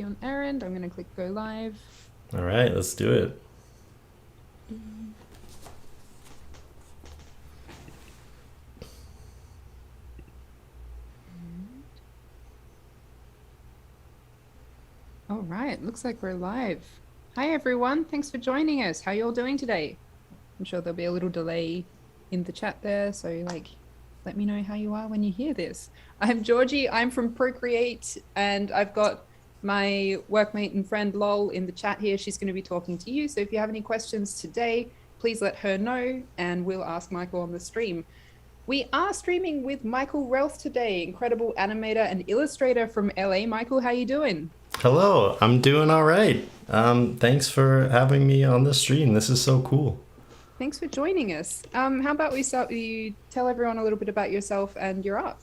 on our end. I'm going to click go live. All right, let's do it. All right, looks like we're live. Hi everyone, thanks for joining us. How you all doing today? I'm sure there'll be a little delay in the chat there, so let me know how you are when you hear this. I'm Georgie, I'm from Procreate, and I've got my workmate and friend Lol in the chat here. She's going to be talking to you, so if you have any questions today, please let her know and we'll ask Michael on the stream. We are streaming with Michael Relth today, incredible animator and illustrator from LA. Michael, how you doing? Hello, I'm doing all right. Thanks for having me on the stream. This is so cool. Thanks for joining us. How about we start with you? Tell everyone a little bit about yourself and your art.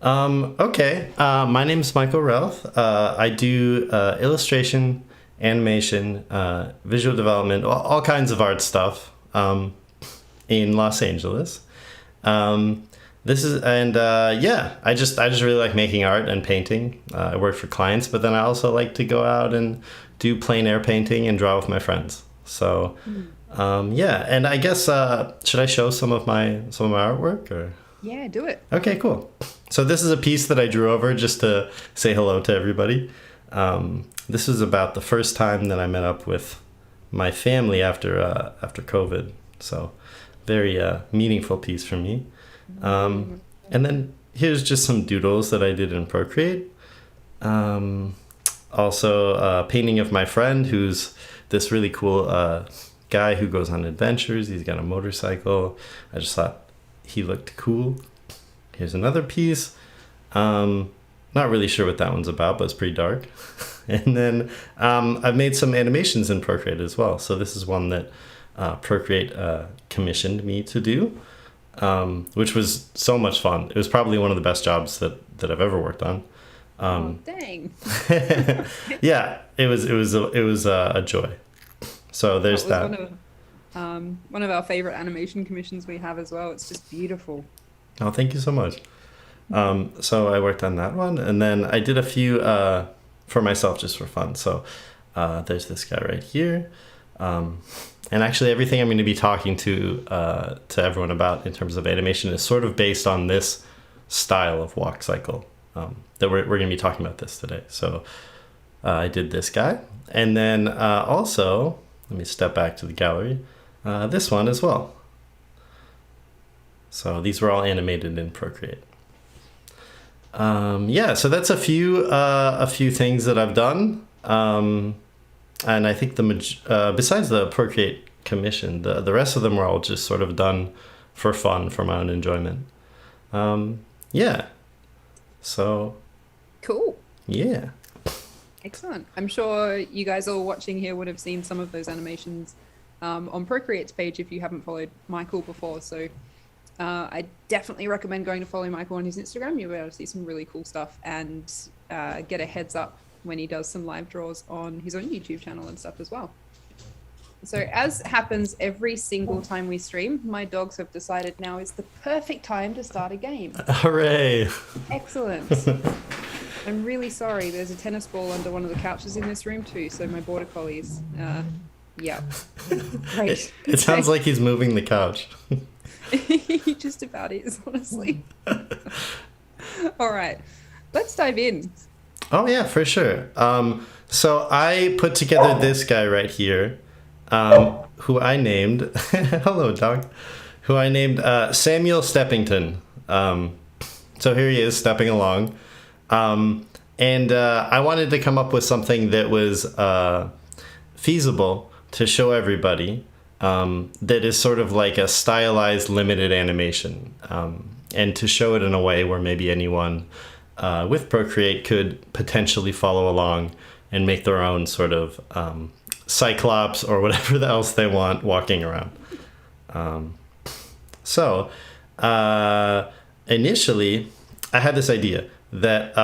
Okay, my name is Michael Relth. I do illustration, animation, visual development, all kinds of art stuff in Los Angeles. Yeah, I just really like making art and painting. I work for clients, but then I also like to go out and do plein air painting and draw with my friends. So, yeah, and I guess should I show some of my artwork or? Yeah, do it. Okay, cool. So this is a piece that I drew over just to say hello to everybody. This was about the first time that I met up with my family after COVID. So very meaningful piece for me. And then here's just some doodles that I did in Procreate. Also a painting of my friend who's this really cool guy who goes on adventures. He's got a motorcycle. I just thought he looked cool. Here's another piece. Not really sure what that one's about, but it's pretty dark. And then I've made some animations in Procreate as well. So this is one that Procreate commissioned me to do, which was so much fun. It was probably one of the best jobs that I've ever worked on. Dang. Yeah, it was a joy. So there's that. One of our favorite animation commissions we have as well. It's just beautiful. Oh, thank you so much. So I worked on that one, and then I did a few for myself just for fun. So there's this guy right here. And actually everything I'm going to be talking to everyone about in terms of animation is sort of based on this style of walk cycle that we're going to be talking about this today. So I did this guy. And then also, let me step back to the gallery, this one as well. So these were all animated in Procreate. Yeah, so that's a few things that I've done. And I think besides the Procreate commission, the rest of them were all just sort of done for fun, for my own enjoyment. Yeah. So. Cool. Yeah. Excellent. I'm sure you guys all watching here would have seen some of those animations on Procreate's page if you haven't followed Michael before. So I definitely recommend going to follow Michael on his Instagram. You'll be able to see some really cool stuff and get a heads up when he does some live draws on his own YouTube channel and stuff as well. So as happens every single time we stream, my dogs have decided now is the perfect time to start a game. Hooray! Excellent. I'm really sorry. There's a tennis ball under one of the couches in this room too. So my border collies, yeah. Great. It sounds like he's moving the couch. He just about is, honestly. All right, let's dive in. Oh yeah, for sure. So I put together this guy right here, who I named, hello dog, who I named Samuel Steppington. So here he is stepping along. And I wanted to come up with something that was feasible to show everybody, that is sort of like a stylized limited animation, and to show it in a way where maybe anyone with Procreate could potentially follow along and make their own sort of cyclops or whatever else they want walking around. So initially I had this idea that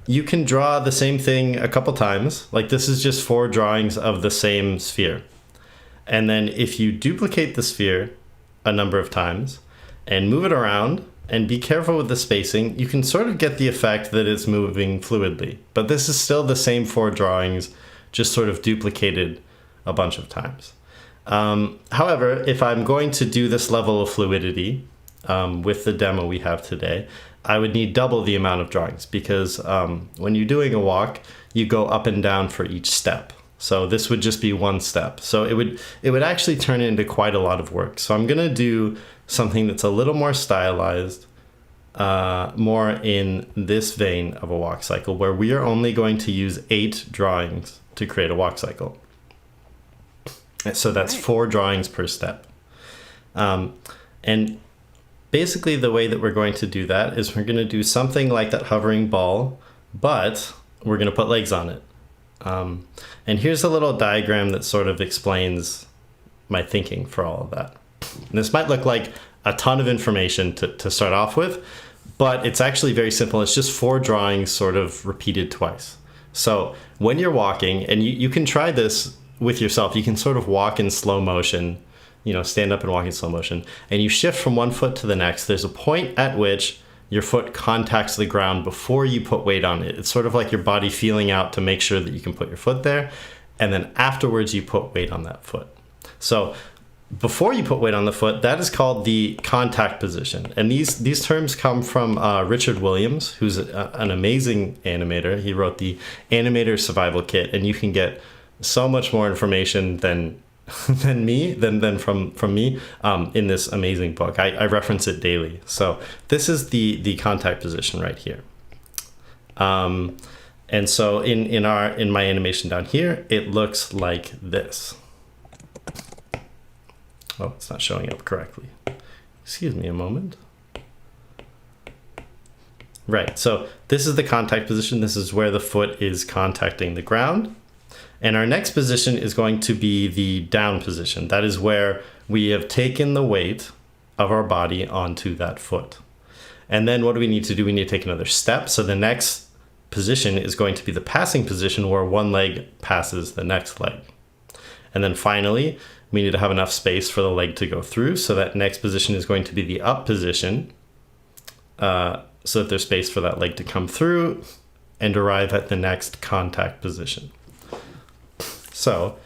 you can draw the same thing a couple times. Like this is just 4 drawings of the same sphere. And then if you duplicate the sphere a number of times and move it around and be careful with the spacing, you can sort of get the effect that it's moving fluidly. But this is still the same 4 drawings, just sort of duplicated a bunch of times. However, if I'm going to do this level of fluidity with the demo we have today, I would need double the amount of drawings, because when you're doing a walk, you go up and down for each step. So this would just be one step. So it would actually turn into quite a lot of work. So I'm gonna do something that's a little more stylized, more in this vein of a walk cycle, where we are only going to use 8 drawings to create a walk cycle. So that's 4 drawings per step. And basically the way that we're going to do that is we're going to do something like that hovering ball, but we're going to put legs on it. And here's a little diagram that sort of explains my thinking for all of that. And this might look like a ton of information to start off with, but it's actually very simple. It's just 4 drawings sort of repeated twice. So when you're walking, and you can try this with yourself, you can sort of walk in slow motion, stand up and walk in slow motion, and you shift from one foot to the next. There's a point at which your foot contacts the ground before you put weight on it. It's sort of like your body feeling out to make sure that you can put your foot there. And then afterwards you put weight on that foot. So before you put weight on the foot, that is called the contact position. And these terms come from Richard Williams, who's an amazing animator. He wrote the Animator Survival Kit, and you can get so much more information than from me in this amazing book. I reference it daily. So this is the contact position right here. And so in my animation down here, it looks like this. Oh, it's not showing up correctly. Excuse me a moment. Right, so this is the contact position. This is where the foot is contacting the ground. And our next position is going to be the down position. That is where we have taken the weight of our body onto that foot. And then what do we need to do? We need to take another step. So the next position is going to be the passing position, where one leg passes the next leg. And then finally, we need to have enough space for the leg to go through. So that next position is going to be the up position, so that there's space for that leg to come through and arrive at the next contact position. So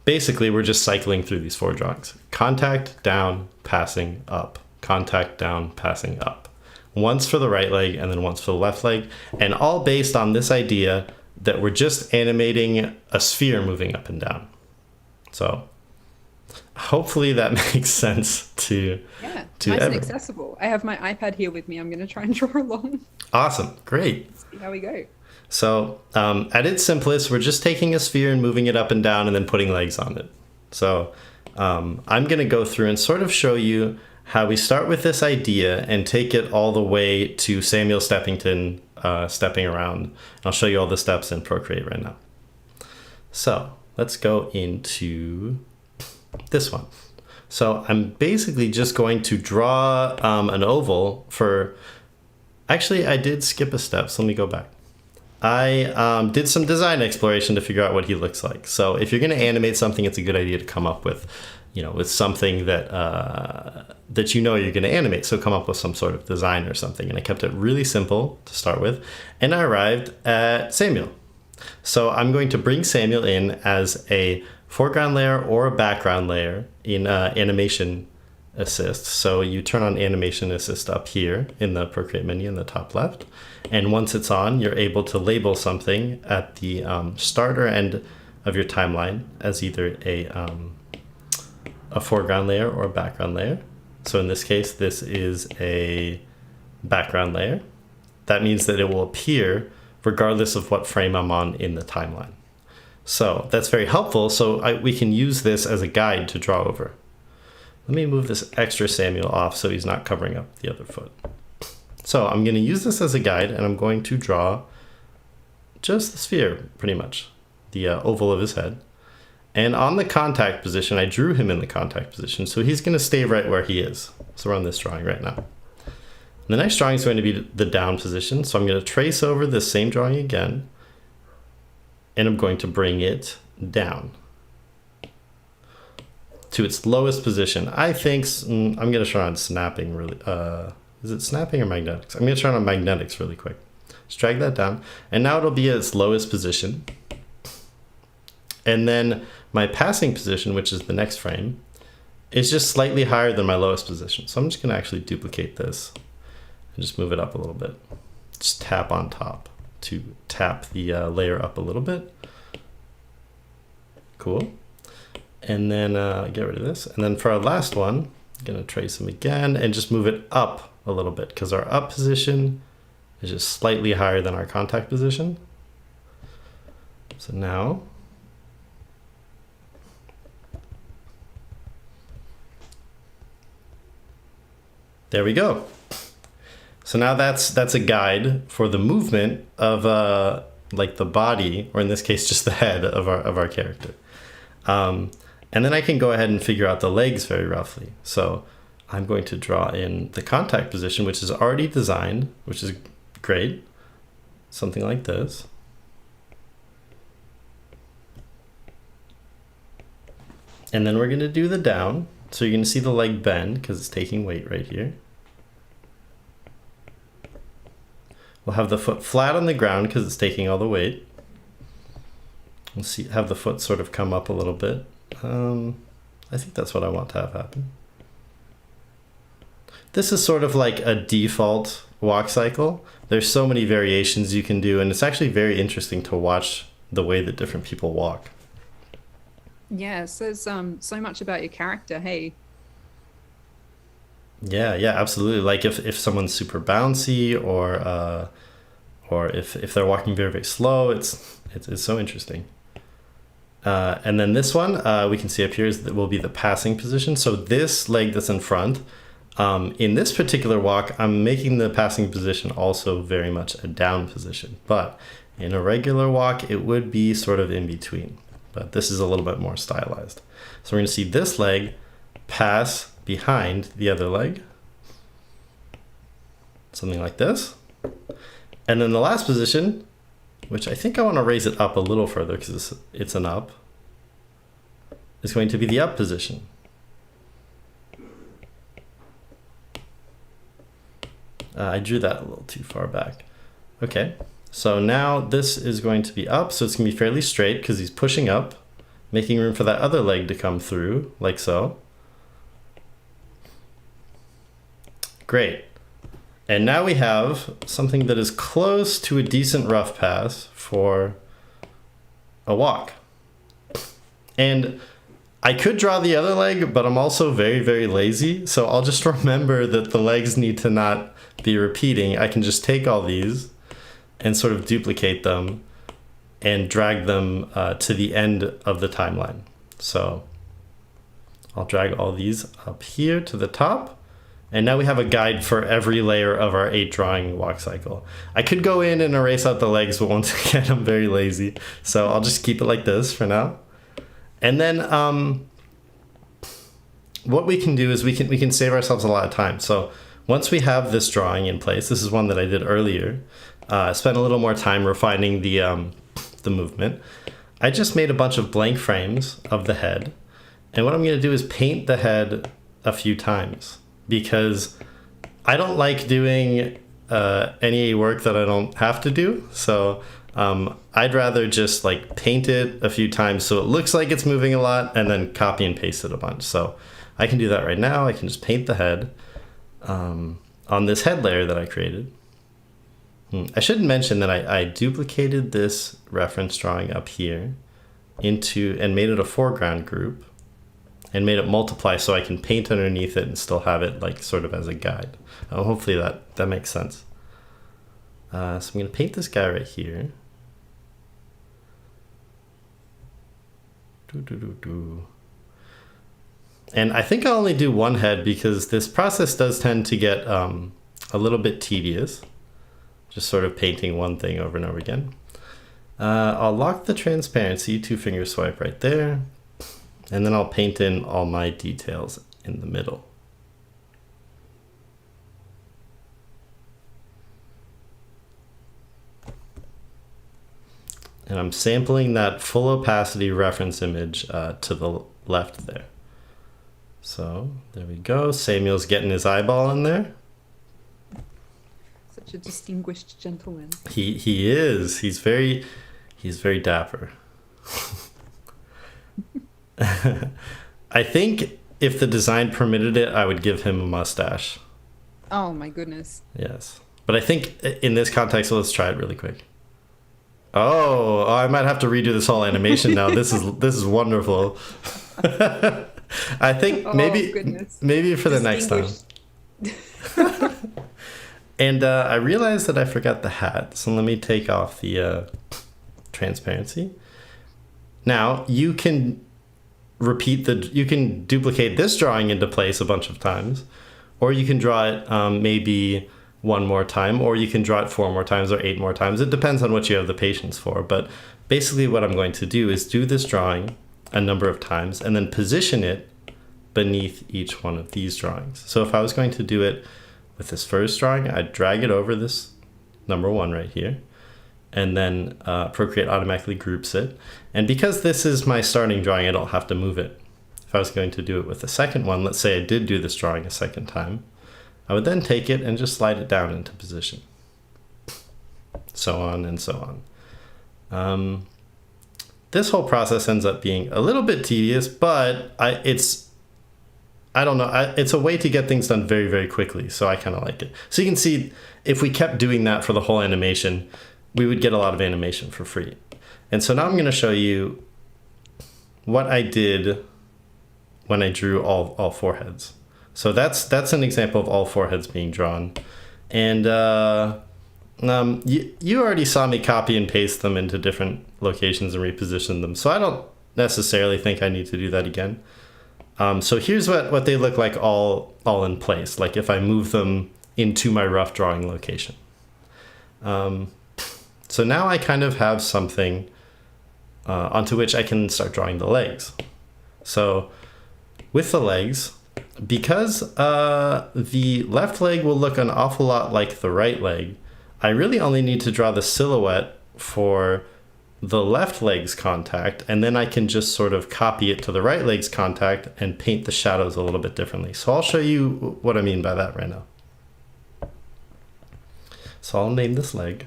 basically, we're just cycling through these 4 drawings. Contact, down, passing, up. Contact, down, passing, up. Once for the right leg and then once for the left leg. And all based on this idea that we're just animating a sphere moving up and down. So hopefully that makes sense to nice everyone. and accessible. I have my iPad here with me. I'm going to try and draw along. Awesome. Great. See how we go. So at its simplest, we're just taking a sphere and moving it up and down and then putting legs on it. So I'm going to go through and sort of show you how we start with this idea and take it all the way to Samuel Steppington stepping around. I'll show you all the steps in Procreate right now. So let's go into this one. So I'm basically just going to draw an oval for... Actually, I did skip a step, so let me go back. I did some design exploration to figure out what he looks like. So if you're going to animate something, it's a good idea to come up with, with something that you're going to animate. So come up with some sort of design or something. And I kept it really simple to start with. And I arrived at Samuel. So I'm going to bring Samuel in as a foreground layer or a background layer in Animation Assist. So you turn on Animation Assist up here in the Procreate menu in the top left. And once it's on, you're able to label something at the starter end of your timeline as either a foreground layer or a background layer. So in this case, this is a background layer. That means that it will appear regardless of what frame I'm on in the timeline. So that's very helpful. So we can use this as a guide to draw over. Let me move this extra Samuel off so he's not covering up the other foot. So I'm going to use this as a guide, and I'm going to draw just the sphere, pretty much, the oval of his head. And on the contact position, I drew him in the contact position, so he's going to stay right where he is. So we're on this drawing right now. The next drawing is going to be the down position, so I'm going to trace over this same drawing again, and I'm going to bring it down to its lowest position. I think I'm going to try on snapping really. Is it snapping or magnetics? I'm going to turn on magnetics really quick. Just drag that down. And now it'll be at its lowest position. And then my passing position, which is the next frame, is just slightly higher than my lowest position. So I'm just going to actually duplicate this and just move it up a little bit. Just tap on top to tap the layer up a little bit. Cool. And then get rid of this. And then for our last one, I'm going to trace them again and just move it up a little bit because our up position is just slightly higher than our contact position. So now there we go. So now that's a guide for the movement of like the body, or in this case, just the head of our character. And then I can go ahead and figure out the legs very roughly. So I'm going to draw in the contact position, which is already designed, which is great. Something like this. And then we're going to do the down. So you're going to see the leg bend because it's taking weight right here. We'll have the foot flat on the ground because it's taking all the weight. We'll see, have the foot sort of come up a little bit. I think that's what I want to have happen. This is sort of like a default walk cycle. There's so many variations you can do, and it's actually very interesting to watch the way that different people walk. Yeah, it says so much about your character, hey. Yeah, absolutely. Like if someone's super bouncy or if they're walking very, very slow, it's so interesting. And then this one we can see up here will be the passing position. So this leg that's in front, in this particular walk, I'm making the passing position also very much a down position. But in a regular walk, it would be sort of in between. But this is a little bit more stylized. So we're going to see this leg pass behind the other leg. Something like this. And then the last position, which I think I want to raise it up a little further because it's an up, is going to be the up position. I drew that a little too far back. Okay, so now this is going to be up, so it's going to be fairly straight because he's pushing up, making room for that other leg to come through, like so. Great. And now we have something that is close to a decent rough pass for a walk. And I could draw the other leg, but I'm also very, very lazy. So I'll just remember that the legs need to not be repeating. I can just take all these and sort of duplicate them and drag them to the end of the timeline. So I'll drag all these up here to the top. And now we have a guide for every layer of our 8 drawing walk cycle. I could go in and erase out the legs, but once again, I'm very lazy. So I'll just keep it like this for now. And then what we can do is we can save ourselves a lot of time. So once we have this drawing in place, this is one that I did earlier. I spent a little more time refining the movement. I just made a bunch of blank frames of the head. And what I'm going to do is paint the head a few times, because I don't like doing any work that I don't have to do. So I'd rather just like paint it a few times so it looks like it's moving a lot and then copy and paste it a bunch. So I can do that right now. I can just paint the head on this head layer that I created. I should mention that I duplicated this reference drawing up here and made it a foreground group. And made it multiply so I can paint underneath it and still have it like sort of as a guide. Hopefully that makes sense. So I'm going to paint this guy right here. And I think I'll only do one head because this process does tend to get a little bit tedious. Just sort of painting one thing over and over again. I'll lock the transparency, 2-finger swipe right there. And then I'll paint in all my details in the middle. And I'm sampling that full opacity reference image to the left there. So there we go. Samuel's getting his eyeball in there. Such a distinguished gentleman. He is. He's very dapper. I think if the design permitted it, I would give him a mustache. Oh my goodness. Yes. But I think in this context, let's try it really quick. Oh, I might have to redo this whole animation now. This is wonderful. I think maybe for the next time. And I realized that I forgot the hat, so let me take off the transparency. Now you can you can duplicate this drawing into place a bunch of times, or you can draw it maybe one more time, or you can draw it 4 more times or 8 more times. It depends on what you have the patience for. But basically what I'm going to do is do this drawing a number of times and then position it beneath each one of these drawings. So if I was going to do it with this first drawing, I'd drag it over this number 1 right here, and then Procreate automatically groups it. And because this is my starting drawing, I don't have to move it. If I was going to do it with the second one, let's say I did do this drawing a second time, I would then take it and just slide it down into position. So on and so on. This whole process ends up being a little bit tedious, but it's a way to get things done very, very quickly. So I kind of like it. So you can see if we kept doing that for the whole animation, we would get a lot of animation for free. And so now I'm going to show you what I did when I drew all 4 heads. So that's an example of all 4 heads being drawn. And you already saw me copy and paste them into different locations and reposition them. So I don't necessarily think I need to do that again. So here's what they look like all in place, like if I move them into my rough drawing location. So now I kind of have something onto which I can start drawing the legs. So with the legs, because the left leg will look an awful lot like the right leg, I really only need to draw the silhouette for the left leg's contact, and then I can just sort of copy it to the right leg's contact and paint the shadows a little bit differently. So I'll show you what I mean by that right now. So I'll name this leg.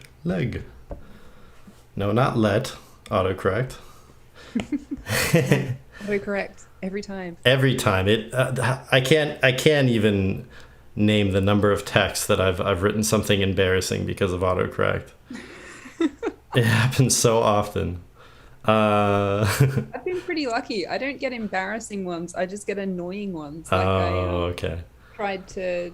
No, not let. Autocorrect. Autocorrect every time. Every time. I can't even name the number of texts that I've written something embarrassing because of autocorrect. It happens so often. I've been pretty lucky. I don't get embarrassing ones. I just get annoying ones. Like okay. Tried to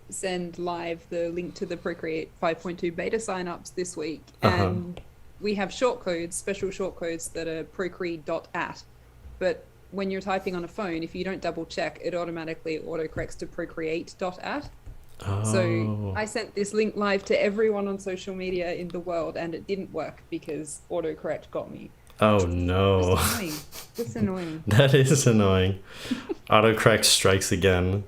send live the link to the Procreate 5.2 beta signups this week, and we have shortcodes, special shortcodes that are procreate.at. But when you're typing on a phone, if you don't double check, it automatically autocorrects to procreate.at. Oh. So I sent this link live to everyone on social media in the world, and it didn't work because autocorrect got me. Oh no. It's annoying. That is annoying. Autocorrect strikes again.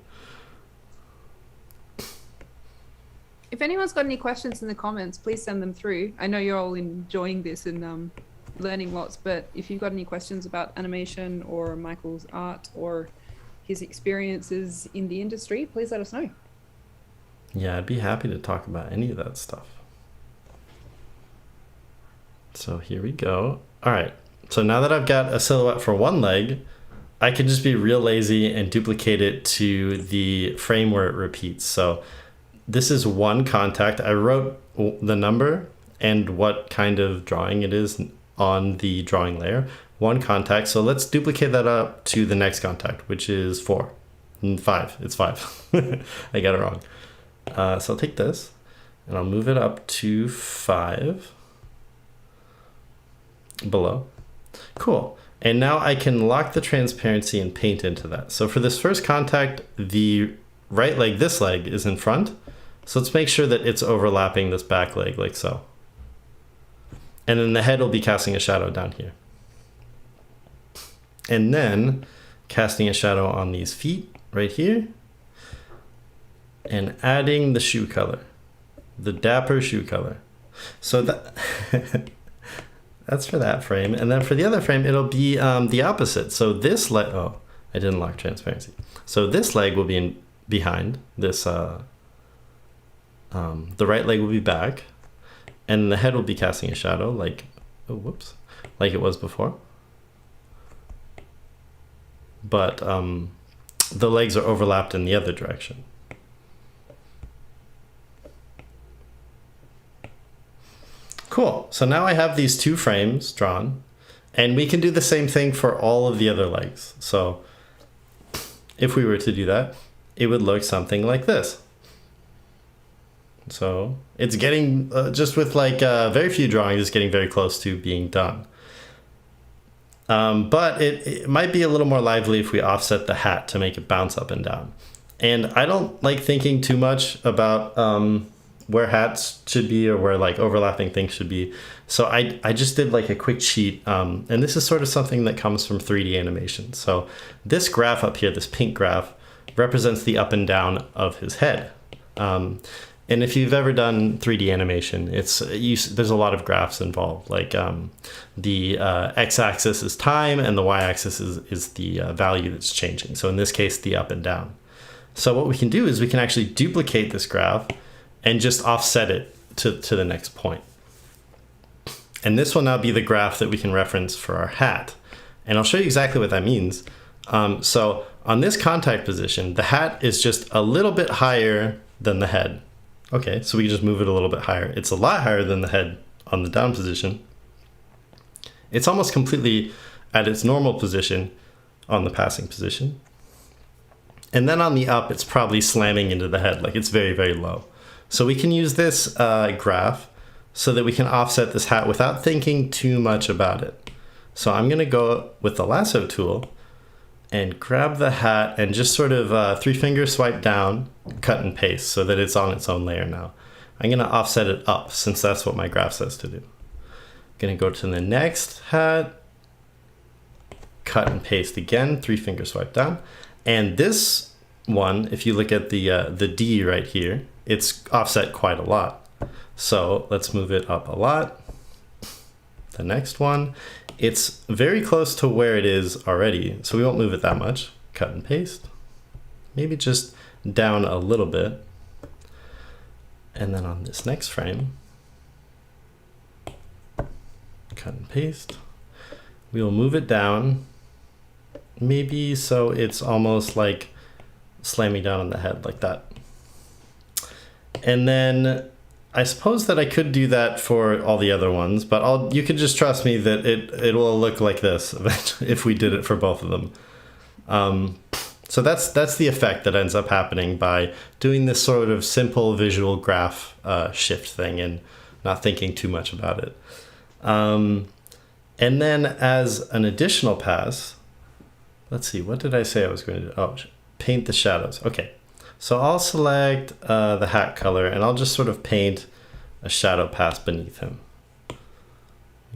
If anyone's got any questions in the comments, please send them through. I know you're all enjoying this and learning lots, but if you've got any questions about animation or Michael's art or his experiences in the industry, please let us know. Yeah, I'd be happy to talk about any of that stuff. So here we go. All right. So now that I've got a silhouette for one leg, I can just be real lazy and duplicate it to the frame where it repeats. So this is one contact. I wrote the number and what kind of drawing it is on the drawing layer. One contact. So let's duplicate that up to the next contact, which is 4. 5. It's 5. I got it wrong. So I'll take this and I'll move it up to 5 below. Cool. And now I can lock the transparency and paint into that. So for this first contact, the right leg, this leg, is in front. So let's make sure that it's overlapping this back leg like so. And then the head will be casting a shadow down here. And then casting a shadow on these feet right here. And adding the shoe color, the dapper shoe color. So that that's for that frame. And then for the other frame, it'll be the opposite. So this leg, oh, I didn't lock transparency. So this leg will be behind this The right leg will be back, and the head will be casting a shadow like, oh, whoops, like it was before. But the legs are overlapped in the other direction. Cool, so now I have these 2 frames drawn, and we can do the same thing for all of the other legs. So if we were to do that, it would look something like this. So it's getting, just with like very few drawings, it's getting very close to being done. But it might be a little more lively if we offset the hat to make it bounce up and down. And I don't like thinking too much about where hats should be or where like overlapping things should be. So I just did like a quick cheat. And this is sort of something that comes from 3D animation. So this graph up here, this pink graph, represents the up and down of his head. And if you've ever done 3D animation, there's a lot of graphs involved. Like the x-axis is time and the y-axis is the value that's changing. So in this case, the up and down. So what we can do is we can actually duplicate this graph and just offset it to the next point. And this will now be the graph that we can reference for our hat. And I'll show you exactly what that means. So on this contact position, the hat is just a little bit higher than the head. Okay, so we can just move it a little bit higher. It's a lot higher than the head on the down position. It's almost completely at its normal position on the passing position. And then on the up, it's probably slamming into the head, like it's very, very low. So we can use this graph so that we can offset this hat without thinking too much about it. So I'm gonna go with the lasso tool and grab the hat and just sort of 3-finger swipe down, cut and paste so that it's on its own layer now. I'm gonna offset it up since that's what my graph says to do. Gonna go to the next hat, cut and paste again, 3-finger swipe down. And this one, if you look at the D right here, it's offset quite a lot. So let's move it up a lot. The next one, it's very close to where it is already, so we won't move it that much. Cut and paste. Maybe just down a little bit. And then on this next frame, cut and paste. We'll move it down, maybe so it's almost like slamming down on the head like that. And then I suppose that I could do that for all the other ones, but you can just trust me that it will look like this if we did it for both of them. So that's the effect that ends up happening by doing this sort of simple visual graph shift thing and not thinking too much about it. And then as an additional pass, let's see, what did I say I was going to do? Oh, paint the shadows. Okay. So I'll select the hat color and I'll just sort of paint a shadow pass beneath him.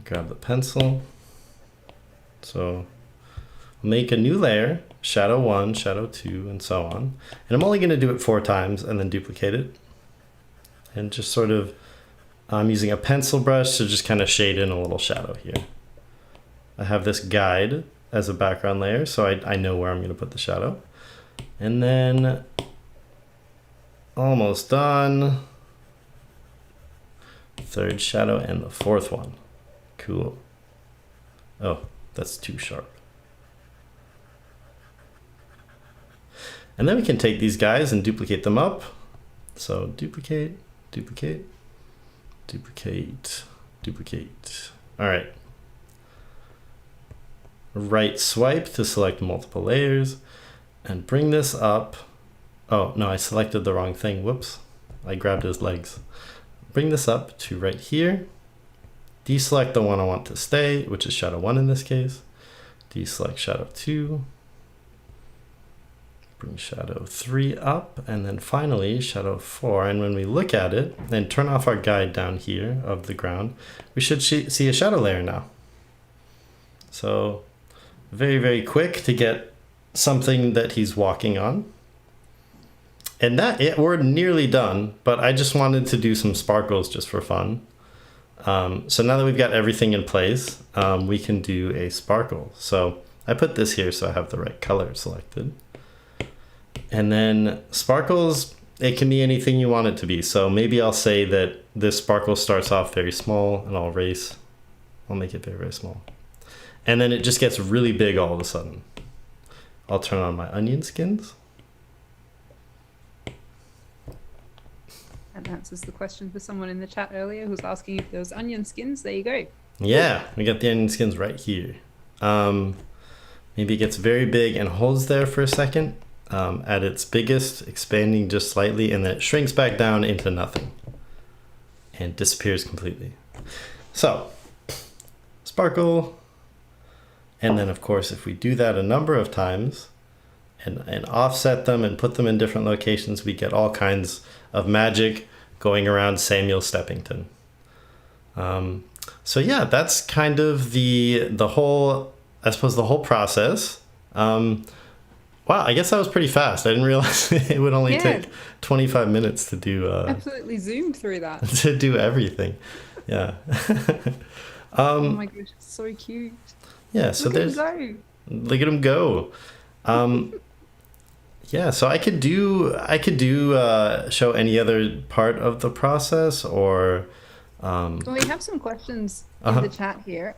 Grab the pencil. So make a new layer, shadow 1, shadow 2, and so on. And I'm only going to do it 4 times and then duplicate it. And just sort of, I'm using a pencil brush to just kind of shade in a little shadow here. I have this guide as a background layer, so I know where I'm going to put the shadow. And then almost done. 3rd shadow and the 4th one. Cool. Oh, that's too sharp. And then we can take these guys and duplicate them up. So duplicate, duplicate, duplicate, duplicate. All right. Right swipe to select multiple layers and bring this up. Oh, no, I selected the wrong thing. Whoops. I grabbed his legs. Bring this up to right here. Deselect the one I want to stay, which is shadow 1 in this case. Deselect shadow 2. Bring shadow 3 up, and then finally shadow 4. And when we look at it, and turn off our guide down here of the ground, we should see a shadow layer now. So very, very quick to get something that he's walking on. And we're nearly done, but I just wanted to do some sparkles just for fun. So now that we've got everything in place, we can do a sparkle. So I put this here so I have the right color selected. And then sparkles, it can be anything you want it to be. So maybe I'll say that this sparkle starts off very small, and I'll make it very, very small. And then it just gets really big all of a sudden. I'll turn on my onion skins. That answers the question for someone in the chat earlier who's asking if there was onion skins. There you go. Yeah, we got the onion skins right here. Maybe it gets very big and holds there for a second at its biggest, expanding just slightly, and then it shrinks back down into nothing and disappears completely. So, sparkle. And then, of course, if we do that a number of times and offset them and put them in different locations, we get all kinds of magic going around Samuel Steppington. So yeah, that's kind of the whole, I suppose, the whole process. Wow, I guess that was pretty fast. I didn't realize it would only take 25 minutes to do. Absolutely zoomed through that. To do everything, yeah. Oh my gosh, it's so cute. Yeah, so Look look at him go. Yeah, so I could do show any other part of the process, or well, we have some questions in the chat here.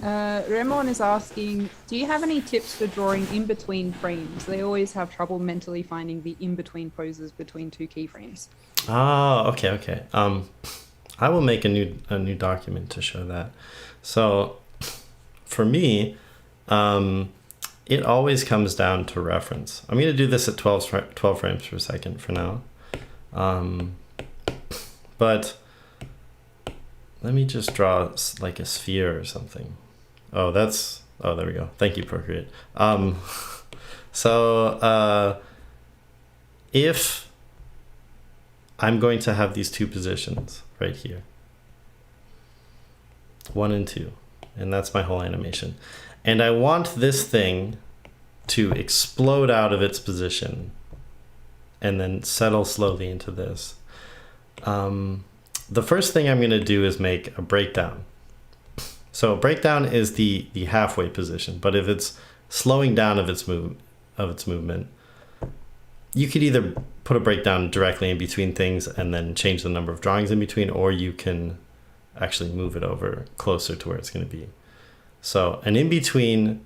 Ramon is asking, do you have any tips for drawing in between frames? They always have trouble mentally finding the in between poses between two keyframes. Ah, okay. I will make a new document to show that. So for me, it always comes down to reference. I'm going to do this at 12 frames per second for now. But let me just draw like a sphere or something. Oh, there we go. Thank you, Procreate. So if I'm going to have these two positions right here, 1 and 2, and that's my whole animation. And I want this thing to explode out of its position and then settle slowly into this. The first thing I'm going to do is make a breakdown. So a breakdown is the halfway position, but if it's slowing down of its movement, you could either put a breakdown directly in between things and then change the number of drawings in between, or you can actually move it over closer to where it's going to be. So an in-between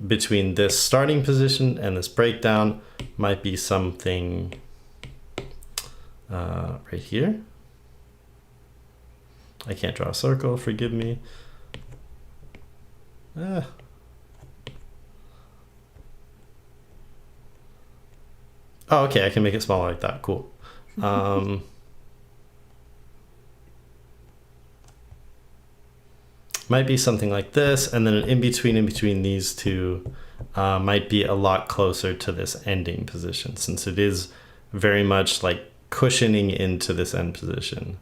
between this starting position and this breakdown might be something right here. I can't draw a circle, forgive me. Oh, okay, I can make it smaller like that, cool. Might be something like this, and then an in-between these two might be a lot closer to this ending position, since it is very much like cushioning into this end position.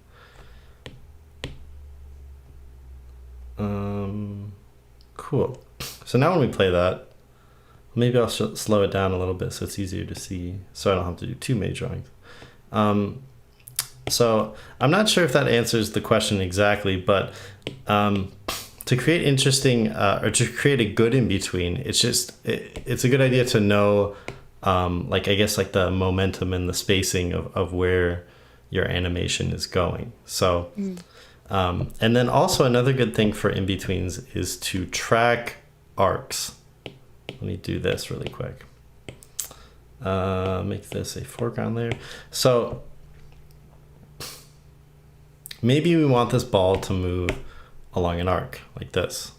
Cool. So now when we play that, maybe I'll slow it down a little bit so it's easier to see, so I don't have to do too many drawings. So I'm not sure if that answers the question exactly, but to create interesting or to create a good in-between, it's a good idea to know like, I guess, like the momentum and the spacing of where your animation is going. So and then also another good thing for in-betweens is to track arcs. Let me do this really quick. Make this a foreground layer. So maybe we want this ball to move along an arc like this.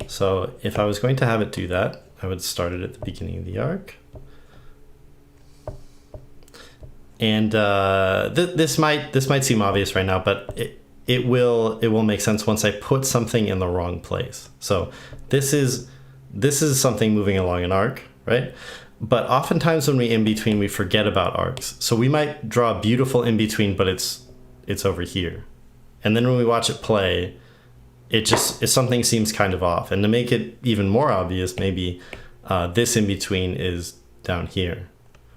So if I was going to have it do that, I would start it at the beginning of the arc. And this might seem obvious right now, but it will make sense once I put something in the wrong place. So this is something moving along an arc, right? But oftentimes when we in between, we forget about arcs. So we might draw a beautiful in between, but it's over here. And then when we watch it play, something seems kind of off. And to make it even more obvious, maybe this in between is down here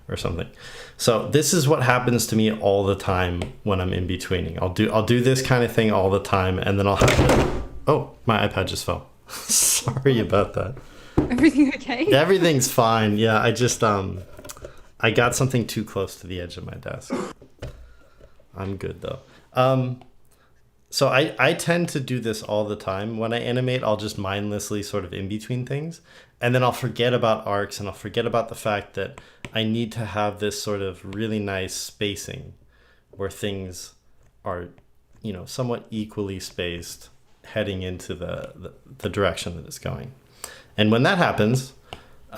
or something. So this is what happens to me all the time when I'm in betweening. I'll do this kind of thing all the time, and then I'll have to, oh, my iPad just fell. Sorry about that. Everything okay? Everything's fine. Yeah, I just I I got something too close to the edge of my desk. I'm good though. So I tend to do this all the time. When I animate, I'll just mindlessly sort of in between things. And then I'll forget about arcs, and I'll forget about the fact that I need to have this sort of really nice spacing where things are, you know, somewhat equally spaced heading into the direction that it's going. And when that happens,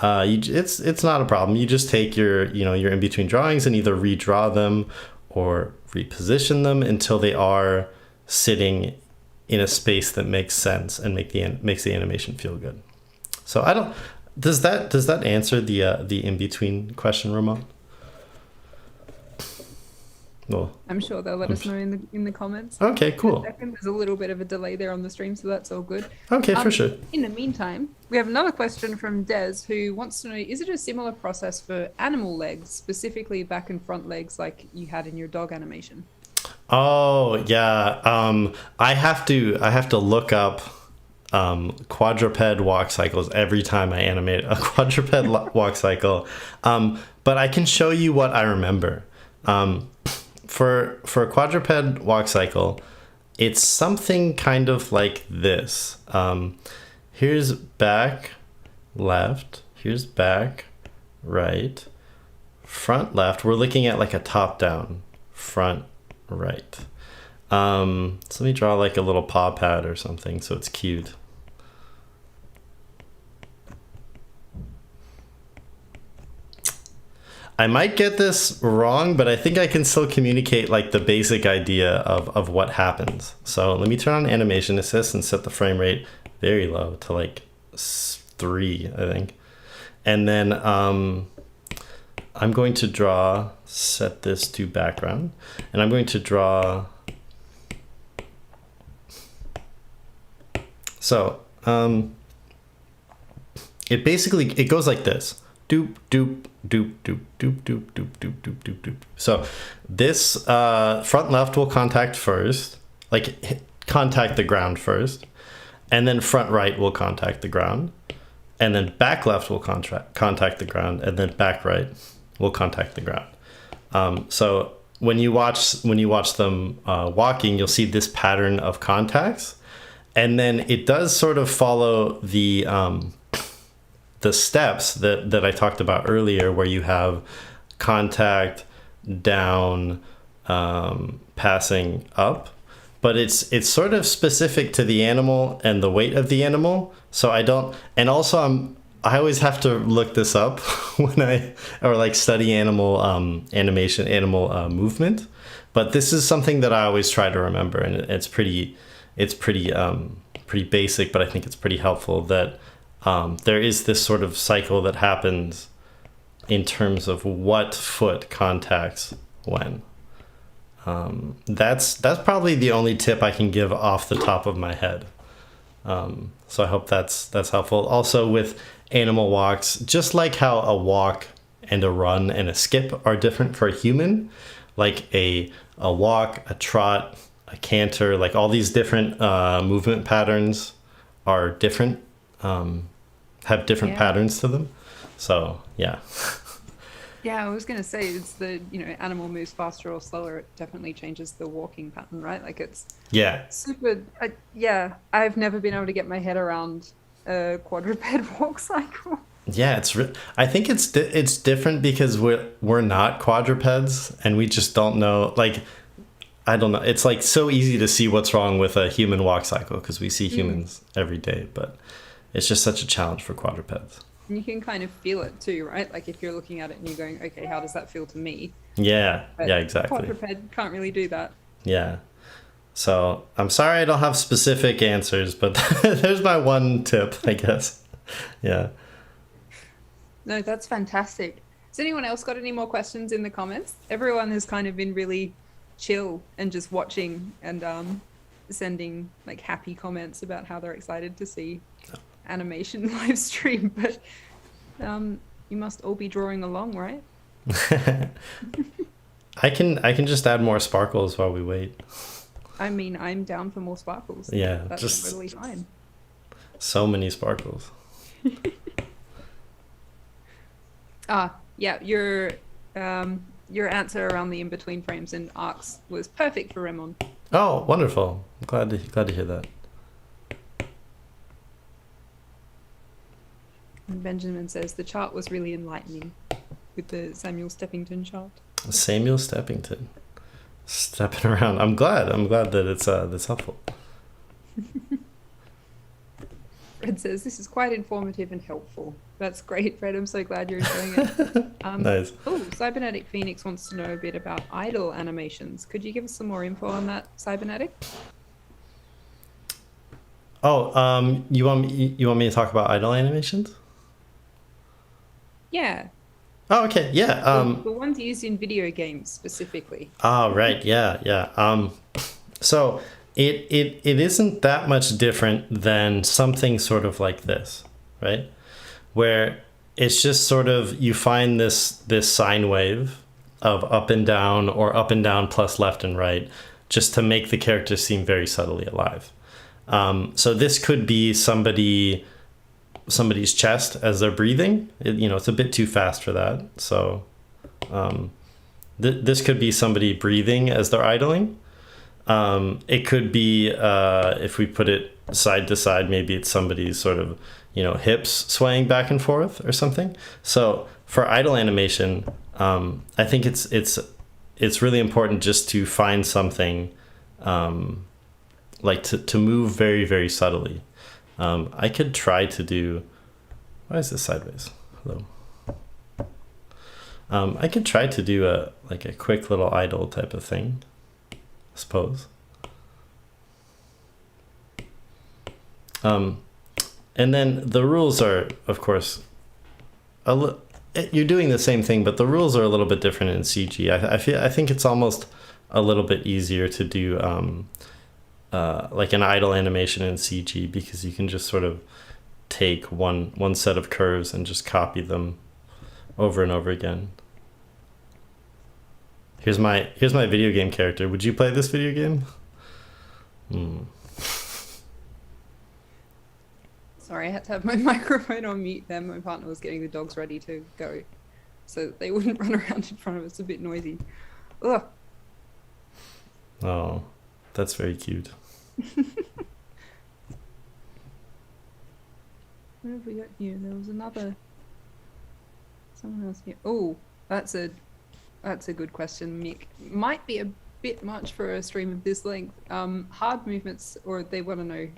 it's not a problem. You just take your in between drawings and either redraw them or reposition them until they are sitting in a space that makes sense and makes the animation feel good. So I don't. Does that answer the in between question, Ramon? Well, I'm sure they'll let us know in the comments. Okay, cool. There's a little bit of a delay there on the stream, so that's all good. Okay, for sure. In the meantime, we have another question from Des, who wants to know, is it a similar process for animal legs, specifically back and front legs like you had in your dog animation? Oh yeah. I have to look up quadruped walk cycles every time I animate a quadruped walk cycle. But I can show you what I remember. For a quadruped walk cycle, it's something kind of like this. Here's back, left. Here's back, right, front, left. We're looking at like a top down, front, right. So let me draw like a little paw pad or something so it's cute. I might get this wrong, but I think I can still communicate like the basic idea of what happens. So let me turn on animation assist and set the frame rate very low to like 3, I think. And then I'm going to set this to background, and I'm going to draw. So it goes like this. Doop, doop, doop, doop, doop, doop, doop, doop, doop, doop, doop. So this front left will contact first, contact the ground first, and then front right will contact the ground, and then back left will contact the ground, and then back right will contact the ground. So when you watch them walking, you'll see this pattern of contacts, and then it does sort of follow the steps that I talked about earlier, where you have contact, down, passing up, but it's sort of specific to the animal and the weight of the animal. So I always have to look this up when study animal animation, animal movement. But this is something that I always try to remember, and it's pretty basic, but I think it's pretty helpful that there is this sort of cycle that happens in terms of what foot contacts when. That's probably the only tip I can give off the top of my head. So I hope that's helpful. Also with animal walks, just like how a walk and a run and a skip are different for a human, like a walk, a trot, a canter, like all these different movement patterns are different. Have different patterns to them. So yeah. Yeah, I was going to say, it's the, animal moves faster or slower, it definitely changes the walking pattern, right? Like it's super, I've never been able to get my head around a quadruped walk cycle. Yeah, I think it's different because we're not quadrupeds, and we just don't know, I don't know. It's like so easy to see what's wrong with a human walk cycle because we see humans every day, but it's just such a challenge for quadrupeds. And you can kind of feel it too, right? Like if you're looking at it and you're going, okay, how does that feel to me? Yeah, but yeah, exactly. Quadruped can't really do that. Yeah. So I'm sorry I don't have specific answers, but there's my one tip, I guess. Yeah. No, that's fantastic. Has anyone else got any more questions in the comments? Everyone has kind of been really chill and just watching and sending like happy comments about how they're excited to see animation live stream, but you must all be drawing along, right? I can just add more sparkles while we wait. I mean, I'm down for more sparkles. Yeah, that's just totally fine. So many sparkles. Yeah, your Your answer around the in-between frames and arcs was perfect for Remon. Oh, wonderful. I'm glad to hear that. And Benjamin says the chart was really enlightening with the Samuel Steppington chart. Samuel Steppington. Stepping around. I'm glad that it's that's helpful. Fred says this is quite informative and helpful. That's great, Fred. I'm so glad you're enjoying it. Nice. Oh, Cybernetic Phoenix wants to know a bit about idle animations. Could you give us some more info on that, Cybernetic? Oh, you want me to talk about idle animations? Yeah. Oh, okay. Yeah. The ones used in video games specifically. Oh, right. Yeah. So it isn't that much different than something sort of like this, right? Where it's just sort of, you find this sine wave of up and down, or up and down plus left and right, just to make the character seem very subtly alive. So this could be somebody's chest as they're breathing. It's a bit too fast for that. So this could be somebody breathing as they're idling. It could be, if we put it side to side, maybe it's somebody's sort of, hips swaying back and forth or something. So for idle animation, I think it's really important just to find something, like to move very, very subtly. I could try to do, why is this sideways? Hello. I could try to do a quick little idle type of thing, I suppose. And then the rules are, of course, you're doing the same thing, but the rules are a little bit different in CG. I think it's almost a little bit easier to do like an idle animation in CG, because you can just sort of take one set of curves and just copy them over and over again. Here's my video game character. Would you play this video game? Sorry, I had to have my microphone on mute there. My partner was getting the dogs ready to go, so they wouldn't run around in front of us. A bit noisy. Ugh. Oh, that's very cute. What have we got here? There was someone else here. Oh, that's a good question, Mick. Might be a bit much for a stream of this length. Hard movements, or they want to know,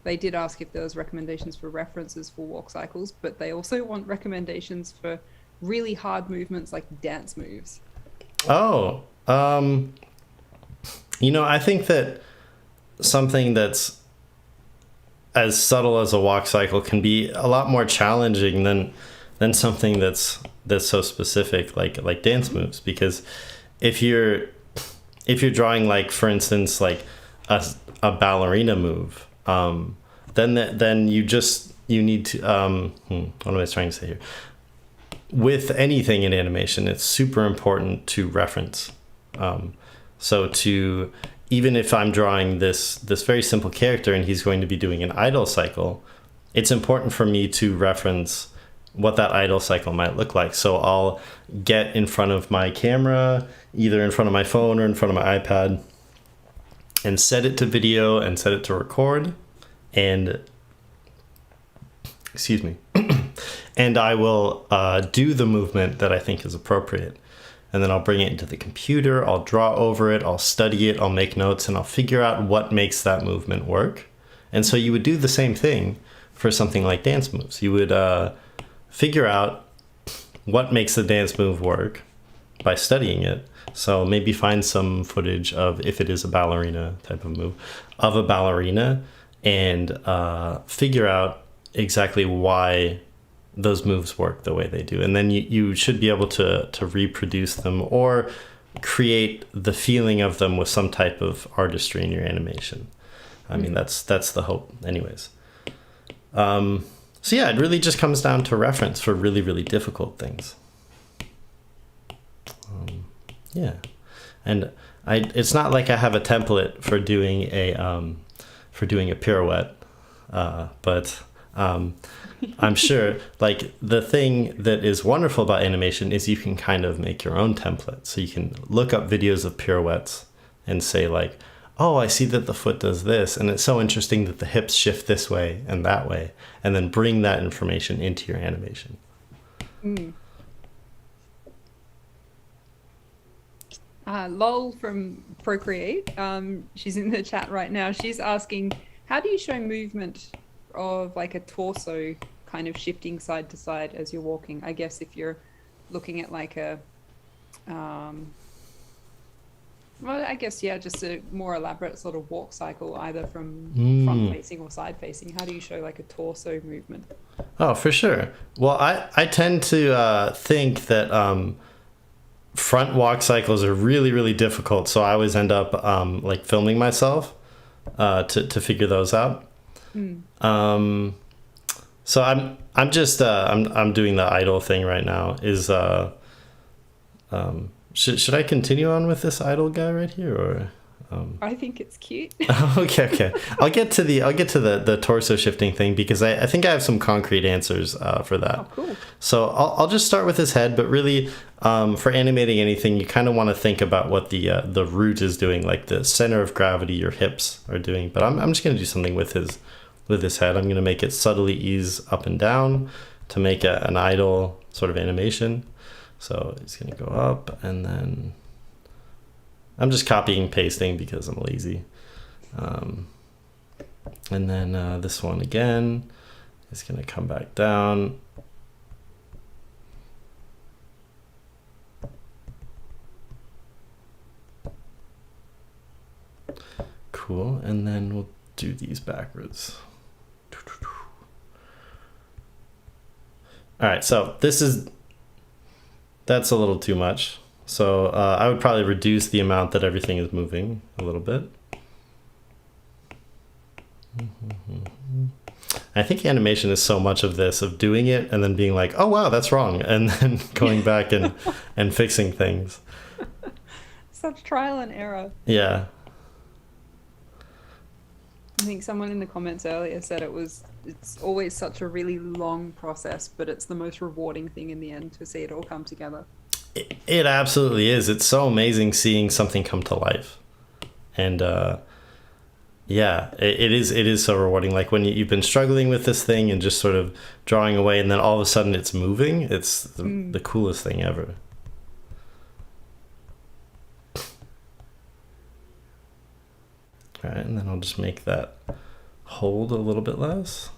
they did ask if there was recommendations for references for walk cycles, but they also want recommendations for really hard movements like dance moves. Oh, I think that something that's as subtle as a walk cycle can be a lot more challenging than something that's so specific like dance moves, because if you're drawing, like, for instance, like a ballerina move, then you need to what am I trying to say here? With anything in animation, it's super important to reference. So even if I'm drawing this very simple character and he's going to be doing an idle cycle, it's important for me to reference what that idle cycle might look like. So I'll get in front of my camera, either in front of my phone or in front of my iPad, and set it to video and set it to record, and excuse me, and I will do the movement that I think is appropriate. And then I'll bring it into the computer, I'll draw over it, I'll study it, I'll make notes, and I'll figure out what makes that movement work. And so you would do the same thing for something like dance moves. You would figure out what makes the dance move work by studying it. So maybe find some footage of, if it is a ballerina type of move, of a ballerina, and figure out exactly why those moves work the way they do. And then you should be able to reproduce them or create the feeling of them with some type of artistry in your animation. I mean, that's the hope anyways. So yeah, it really just comes down to reference for really, really difficult things. Yeah. And it's not like I have a template for doing a pirouette, but I'm sure, like, the thing that is wonderful about animation is you can kind of make your own template. So you can look up videos of pirouettes and say, like, oh, I see that the foot does this, and it's so interesting that the hips shift this way and that way, and then bring that information into your animation. Lol from Procreate, she's in the chat right now. She's asking, how do you show movement of like a torso kind of shifting side to side as you're walking? I guess if you're looking at like a, well, I guess, yeah, just a more elaborate sort of walk cycle, either from front facing or side facing. How do you show like a torso movement? Oh, for sure. Well, I tend to think that front walk cycles are really, really difficult. So I always end up like filming myself to figure those out. So I'm just I'm doing the idle thing right now. Is should I continue on with this idle guy right here, or? I think it's cute. Okay. I'll get to the torso shifting thing, because I think I have some concrete answers for that. Oh, cool. So I'll just start with his head, but really, for animating anything, you kind of want to think about what the root is doing, like the center of gravity your hips are doing. But I'm just going to do something with his head. I'm going to make it subtly ease up and down to make an idle sort of animation. So it's going to go up, and then I'm just copying and pasting because I'm lazy. And then this one again is going to come back down. Cool. And then we'll do these backwards. All right. So that's a little too much. So I would probably reduce the amount that everything is moving a little bit. I think animation is so much of this, of doing it and then being like, oh, wow, that's wrong. And then going back and fixing things. Such trial and error. Yeah. I think someone in the comments earlier said it's always such a really long process, but it's the most rewarding thing in the end to see it all come together. It absolutely is. It's so amazing seeing something come to life. And yeah, it is so rewarding. Like when you've been struggling with this thing and just sort of drawing away, and then all of a sudden it's moving. It's the coolest thing ever. All right, and then I'll just make that hold a little bit less.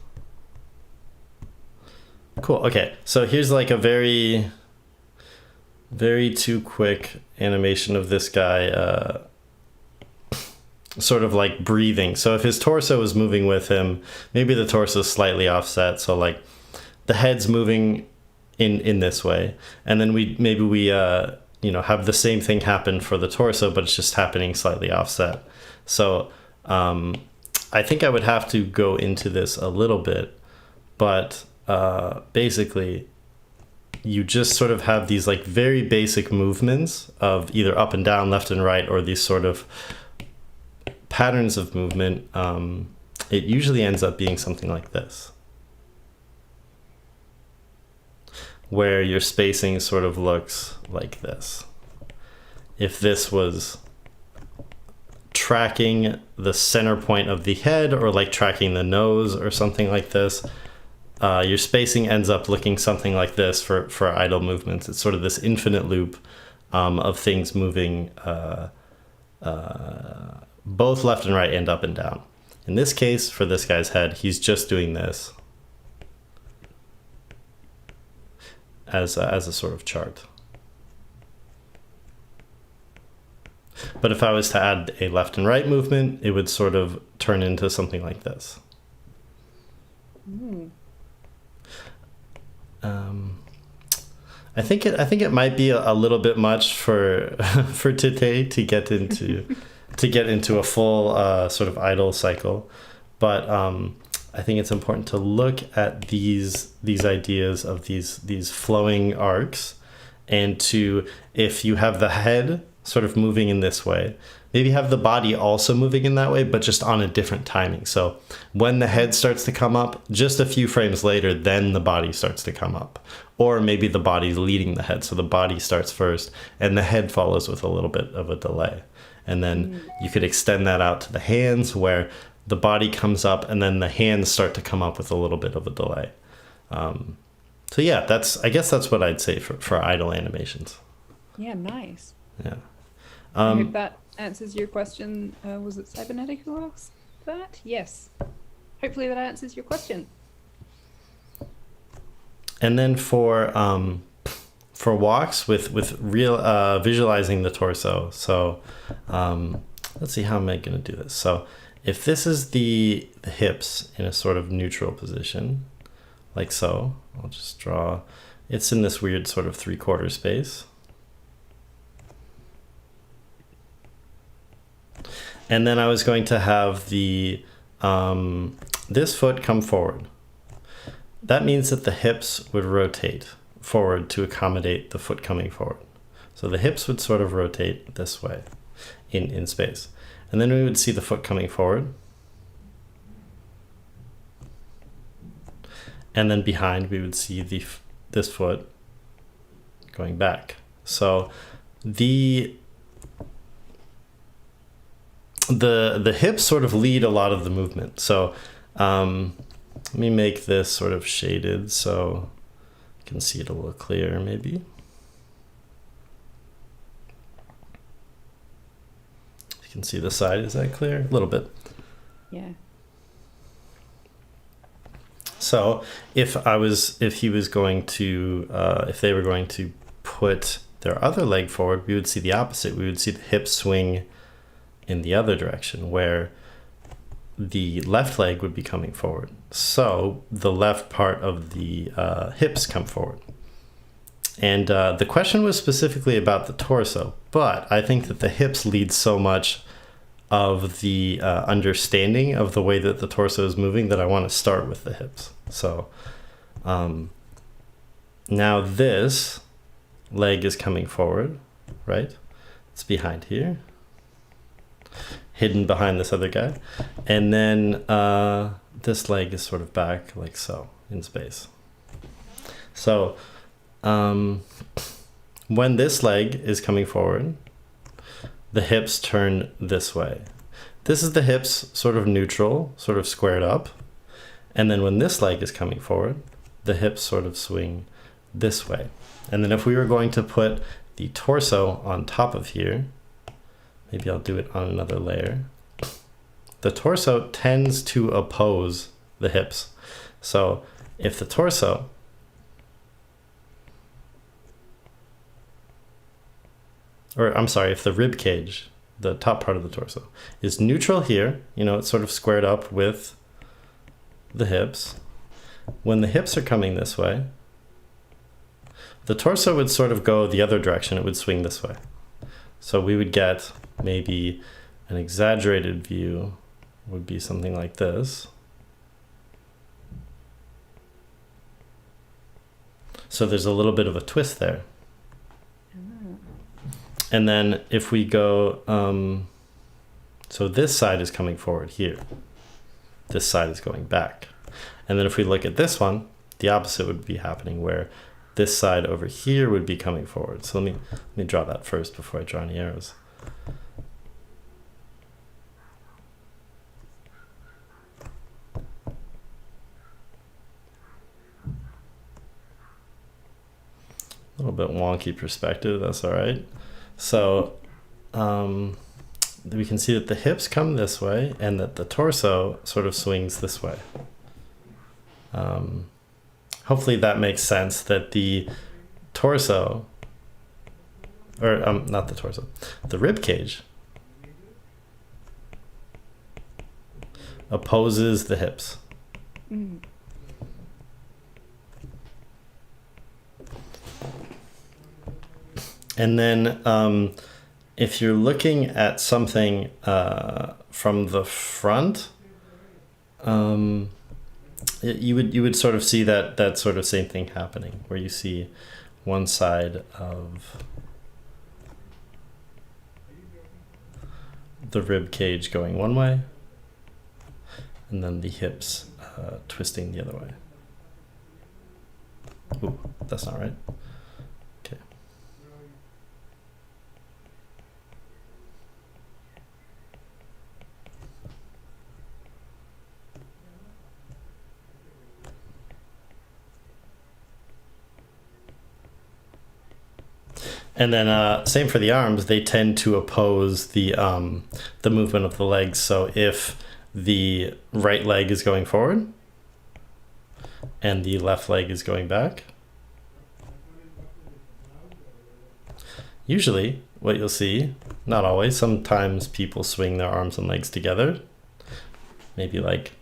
Cool. Okay, so here's like a very too quick animation of this guy sort of like breathing. So if his torso is moving with him, maybe the torso is slightly offset, so like the head's moving in this way, and then we have the same thing happen for the torso, but it's just happening slightly offset. So I think I would have to go into this a little bit, but basically you just sort of have these like very basic movements of either up and down, left and right, or these sort of patterns of movement. It usually ends up being something like this, where your spacing sort of looks like this. If this was tracking the center point of the head, or like tracking the nose or something like this, your spacing ends up looking something like this for idle movements. It's sort of this infinite loop of things moving both left and right and up and down. In this case, for this guy's head, he's just doing this as a sort of chart. But if I was to add a left and right movement, it would sort of turn into something like this. I think it might be a little bit much for for today to get into a full sort of idle cycle, but I think it's important to look at these ideas of these flowing arcs, and to, if you have the head sort of moving in this way. Maybe have the body also moving in that way, but just on a different timing. So when the head starts to come up, just a few frames later, then the body starts to come up. Or maybe the body's leading the head. So the body starts first and the head follows with a little bit of a delay. And then you could extend that out to the hands where the body comes up and then the hands start to come up with a little bit of a delay. So yeah, I guess that's what I'd say for idle animations. Yeah, nice. Yeah. I hope that answers your question. Was it Cybernetic who asked that? Yes. Hopefully that answers your question. And then for walks with real visualizing the torso. So let's see, how am I going to do this? So if this is the hips in a sort of neutral position, like so, I'll just draw. It's in this weird sort of 3/4 space. And then I was going to have the this foot come forward. That means that the hips would rotate forward to accommodate the foot coming forward. So the hips would sort of rotate this way in space. And then we would see the foot coming forward. And then behind we would see this foot going back. So the hips sort of lead a lot of the movement. So let me make this sort of shaded so you can see it a little clearer maybe. You can see the side, is that clear? A little bit. Yeah. So if they were going to put their other leg forward, we would see the opposite. We would see the hips swing in the other direction where the left leg would be coming forward. So the left part of the hips come forward. And the question was specifically about the torso, but I think that the hips lead so much of the understanding of the way that the torso is moving that I want to start with the hips. So now this leg is coming forward, right? It's behind here, hidden behind this other guy. And then this leg is sort of back like so in space. So when this leg is coming forward, the hips turn this way. This is the hips sort of neutral, sort of squared up. And then when this leg is coming forward, the hips sort of swing this way. And then if we were going to put the torso on top of here, maybe I'll do it on another layer. The torso tends to oppose the hips. So if the torso if the rib cage, the top part of the torso, is neutral here, it's sort of squared up with the hips. When the hips are coming this way, the torso would sort of go the other direction. It would swing this way. So we would get maybe an exaggerated view would be something like this. So there's a little bit of a twist there. And then if we go, so this side is coming forward here. This side is going back. And then if we look at this one, the opposite would be happening where this side over here would be coming forward. So let me draw that first before I draw any arrows. A little bit wonky perspective, that's all right. So we can see that the hips come this way and that the torso sort of swings this way. Hopefully that makes sense, that the torso, or not the torso, the rib cage opposes the hips. Mm. And then if you're looking at something from the front, you would sort of see that sort of same thing happening, where you see one side of the rib cage going one way, and then the hips twisting the other way. Ooh, that's not right. Okay. And then same for the arms. They tend to oppose the movement of the legs. So if the right leg is going forward and the left leg is going back, usually what you'll see, not always, sometimes people swing their arms and legs together. Maybe like,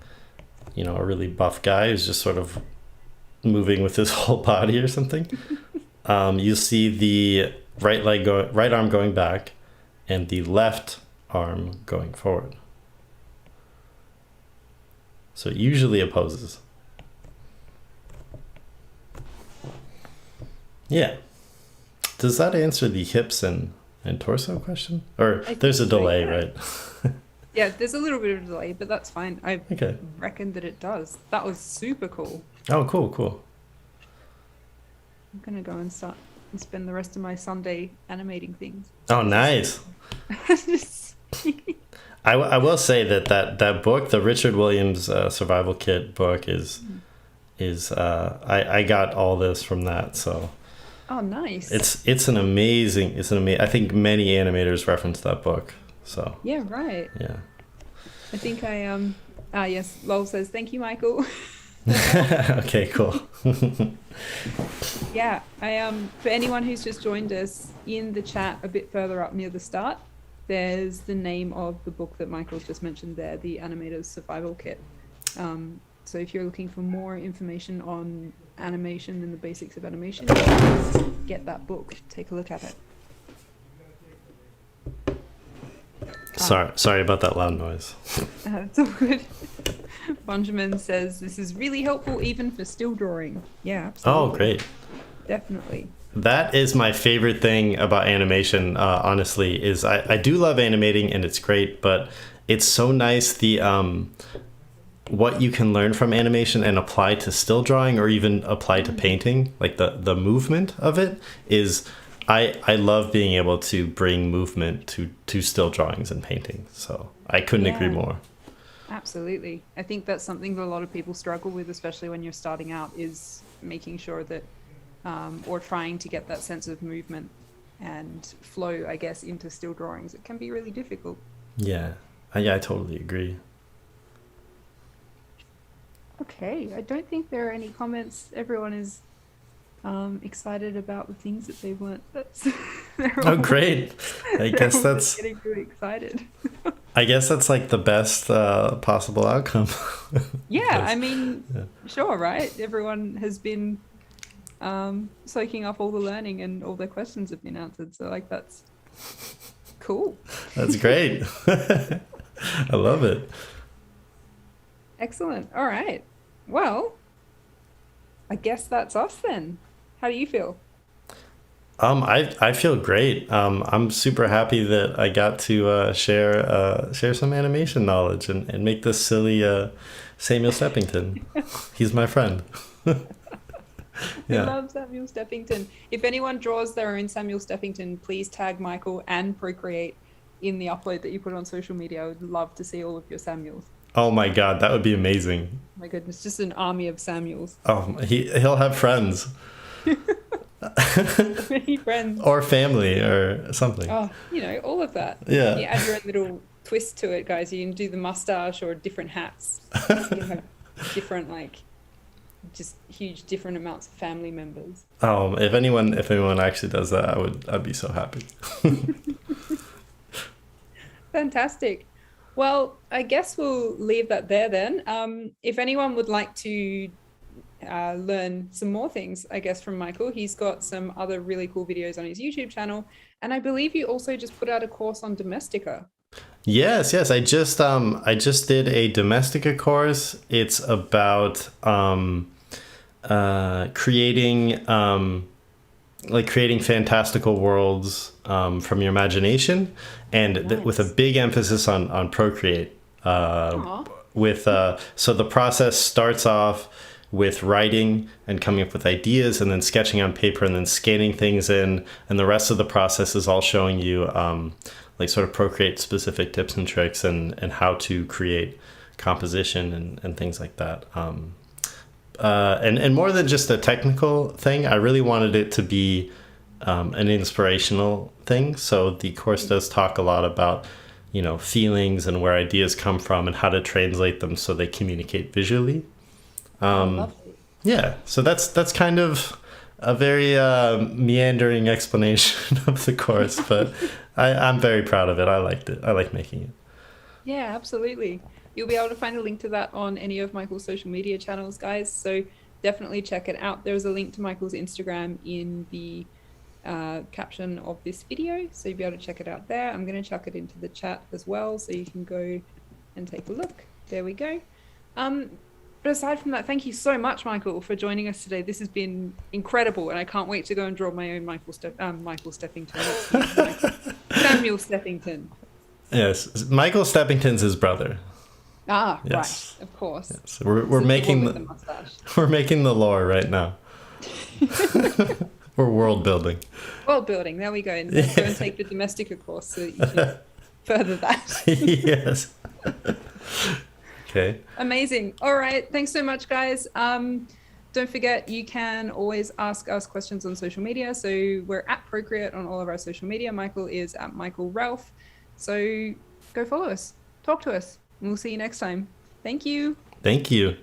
you know, a really buff guy who's just sort of moving with his whole body or something. You'll see the right arm going back and the left arm going forward. So it usually opposes. Yeah. Does that answer the hips and torso question? Or there's a delay, yeah. right? Yeah, there's a little bit of a delay, but that's fine. I Okay. reckon that it does. That was super cool. Oh, cool. I'm gonna go and start and spend the rest of my Sunday animating things. Oh, nice. I will say that book, the Richard Williams Survival Kit book, is I got all this from that. So. Oh, nice. It's an amazing. I think many animators reference that book. So. Yeah. Right. Yeah. I think yes. Lol says thank you, Michael. Okay. Cool. Yeah. For anyone who's just joined us, in the chat a bit further up near the start, there's the name of the book that Michael's just mentioned there, the Animator's Survival Kit. So if you're looking for more information on animation and the basics of animation, get that book. Take a look at it. Sorry about that loud noise. It's all good. Benjamin says this is really helpful even for still drawing. Yeah, absolutely. Oh, great. Definitely. That is my favorite thing about animation, honestly, is I do love animating and it's great, but it's so nice the what you can learn from animation and apply to still drawing or even apply to painting, like the movement of it is I love being able to bring movement to still drawings and paintings. So I couldn't agree more. Absolutely. I think that's something that a lot of people struggle with, especially when you're starting out, is making sure that or trying to get that sense of movement and flow, I guess, into still drawings. It can be really difficult. Yeah, I totally agree. Okay, I don't think there are any comments. Everyone is excited about the things that they've learned. Oh, great! I guess that's getting really excited. I guess that's like the best possible outcome. Yeah, I mean, sure, right? Everyone has been soaking up all the learning and all their questions have been answered. So, like, that's cool. That's great. I love it. Excellent. All right. Well, I guess that's us then. How do you feel? I feel great. I'm super happy that I got to share some animation knowledge and make this silly Samuel Steppington. He's my friend. I love Samuel Steppington. If anyone draws their own Samuel Steppington, please tag Michael and Procreate in the upload that you put on social media. I would love to see all of your Samuels. Oh my god, that would be amazing. My goodness, just an army of Samuels. Oh, he'll have friends. Many friends. Or family or something. Oh, all of that. Yeah. You add your own little twist to it, guys. You can do the mustache or different hats. You can have different, just huge different amounts of family members. Oh, if anyone actually does that, I'd be so happy. Fantastic. Well, I guess we'll leave that there then. If anyone would like to learn some more things, I guess, from Michael, he's got some other really cool videos on his YouTube channel. And I believe you also just put out a course on Domestika. Yes. I just did a Domestika course. It's about creating like creating fantastical worlds from your imagination, and with a Nice. big emphasis on Procreate. Aw. So the process starts off with writing and coming up with ideas, and then sketching on paper, and then scanning things in, and the rest of the process is all showing you like sort of Procreate specific tips and tricks, and how to create composition and things like that. And more than just a technical thing, I really wanted it to be an inspirational thing. So the course does talk a lot about, feelings and where ideas come from and how to translate them so they communicate visually. Oh, lovely. Yeah, so that's kind of a very meandering explanation of the course, but I'm very proud of it. I liked it. I like making it. Yeah, absolutely. You'll be able to find a link to that on any of Michael's social media channels, guys. So definitely check it out. There's a link to Michael's Instagram in the caption of this video, so you'll be able to check it out there. I'm going to chuck it into the chat as well, so you can go and take a look. There we go. But aside from that, thank you so much, Michael, for joining us today. This has been incredible, and I can't wait to go and draw my own Michael Steppington. Samuel Steppington. Yes, Michael Steppington's his brother. Ah, Yes. right, of course. Yes, we're making the mustache. we're making the lore right now. We're world building. World building. There we go. And go and take the Domestica course so that you can further that. Yes. Okay. Amazing. All right. Thanks so much, guys. Don't forget, you can always ask us questions on social media. So we're at Procreate on all of our social media. Michael is at Michael Relth. So go follow us, talk to us, and we'll see you next time. Thank you. Thank you.